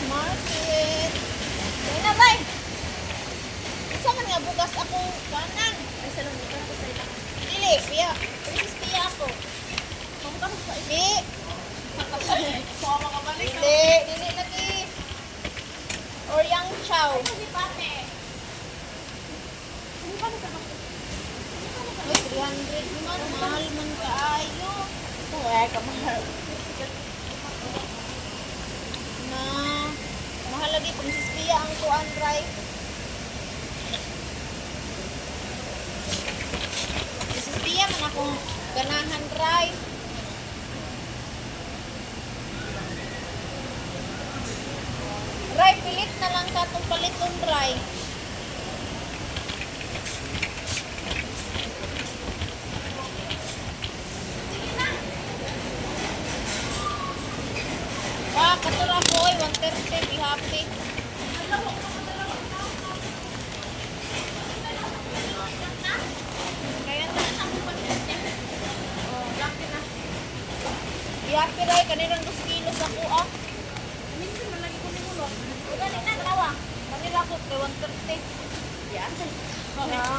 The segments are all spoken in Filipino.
market. Kaya na, bay. Isa man nga bugas ako kanan. Ay, salamutan ko sa ilang. Dili, piya. Princess piya ako. Pamutan ko sa ilang. Di. Baka makabalik. Dili lagi. Or yang chow. Hindi pate. Hindi pa sa bakit. Uy, 300 man. Mahal man kaayo. Uy, kamahal. Na, mahal lagi Princess piya ang kuan right. Princess piya man akong ganahan right. Ray, pilit na lang ka itong paliton, Ray. Katura ko, 130, be happy. Kaya na. Be happy, Ray. Kanirang 2 kilos ako, ah. Minsan man lagi ko ni mulot. Dali na, tawa. Kanira ko, kay 130. Yan.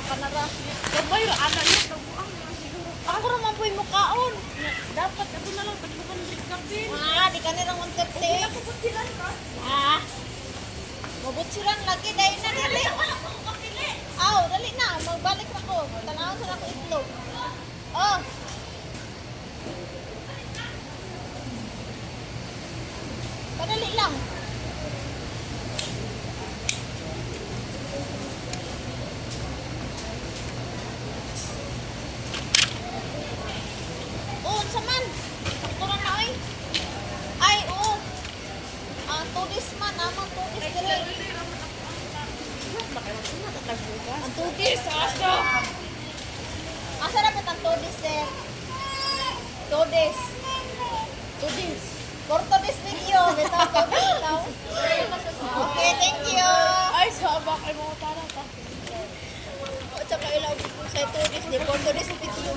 Kanara. Gabay, ana yun. Nabuang na siguro. Ako naman po'y mukhaon. Dapat ako na lang. Pag mo kang drink kape. Di kanirang 130. Hindi ako pagsilan ka. Mabutsiran lagi. Dahil na, dali. Wala ko kapili. Aw, dali na. Magbalik ako. Tanawin sa ako itlog. Oh. Padali lang. Oo, saman. Sakto na na, oy. Ay, oo. Tudis man. Amang tudis. Ang tudis. Aso. Asa dapat ang tudis, sir? Tudis. Tudis. Cortodis video. Bitaw, tudis. Bitaw. Okay, thank you. Ay, sabak. Ay, mga tara ka. O, tsaka ilaw sa tudis. Di, cortodis video.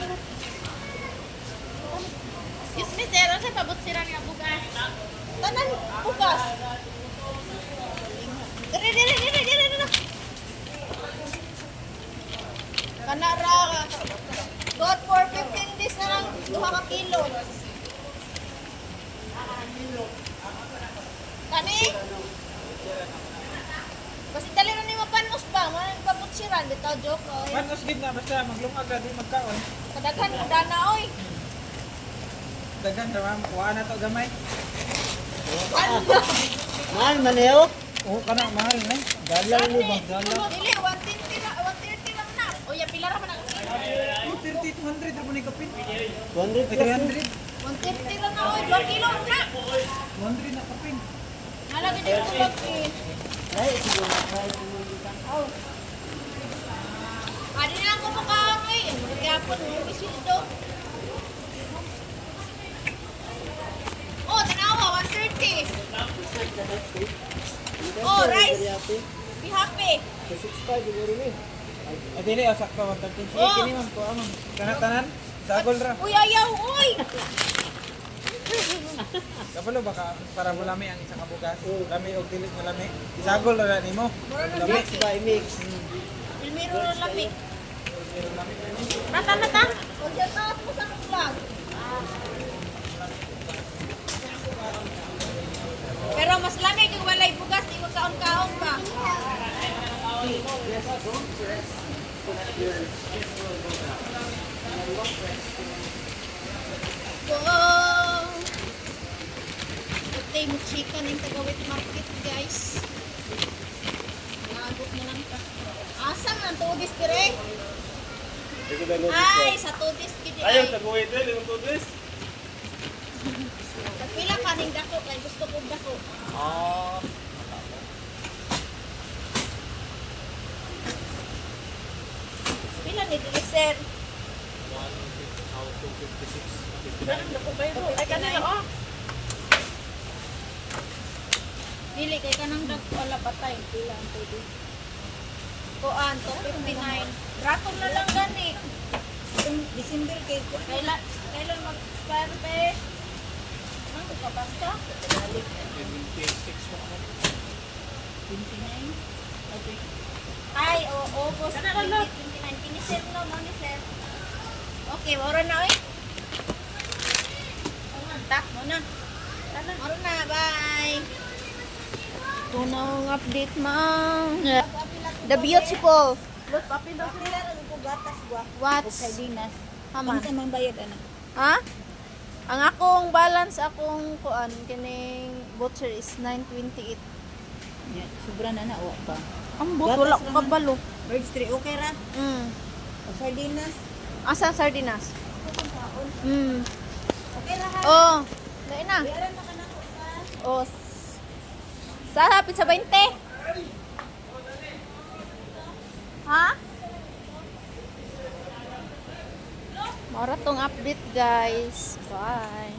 Excuse me, sir. Ano sa pabot sira nga bugas? Tanan, bukas. Dire. Kanara. God for 15 days na lang. 2 ka kilo. Kani? Kasi dali na ni mapanos pa. Manang pamutsiran. Bitaw joke, oy. Manos gid na basta maglungag ra di magkaon. Kadaghan mo dana, oy. Dagan ra ma'am, kuha na to gamay. Mahal man yun. Oo kana mahal na. Dalaw ni bang dalaw. Dili, 130 lang na. O, ya, pila raman ang 230 200 ra po ni kapin. 100 Ay, plus. 300. 130 lang na, oy. 2 kilo na. 200 na kapin. Halagi din ko lagi. Ay, siguro na. Oh. Adi na ako makaon, oy. Magyapon mo bisildo. Oh, tanawa, 130. Oh, rice. Be happy. 65 siguro ni. Ay dili sakto 130. Sige Oh. kini ma'am kuha ma'am. Kana tanan sagol ra. Uy, ayaw, uy. Kapalo baka para bulami ang isa ka bugas. Lami og dili mo lami. Isagol ra nimo. Lami. Mix by mix. Ilmiro na lamig. Nata. Huwag yan na ako sa vlog. Pero mas lamig yung walay bugas, di magkaon-kaon pa. Wow! Ito yung chicken yung tagawit market, guys. Nagot mo lang ka. Asa man, tudis dire? Ay, sa tudis gidi ay. taguwi din, yung tudis. Pila ka ning dako, kay gusto kong dako. Pila ni dili, sir? Ay, kanina, oh. Dili kay kanang dako wala patay. Pila ang tudis. Kuan, 259. Raton na lang gani. December kay kailan mag-expire be? Kabasta? 26 mo ako. 29? Okay. Ay, August Kana, lolo. 29. Kinisir no, no ni sir. Okay, moro na oy. Tak mo na. Moro na, bye. Ito na ang update, ma'am. The beautiful. Look, papi daw. What? Sardinas. Haman. Unsa man bayad ana? Ha? Ang akong balance akong kuan kining voucher is 928. Ya, sobra na wa pa. Ang wala ko kabalo. Birds 3 okay ra. O sardinas. Asa sardinas? Okay ra ha. Oh, dai na. Bayaran na kanako sa Oh. Sa hapit sa 20. Ha? Mara tong update, guys. Bye.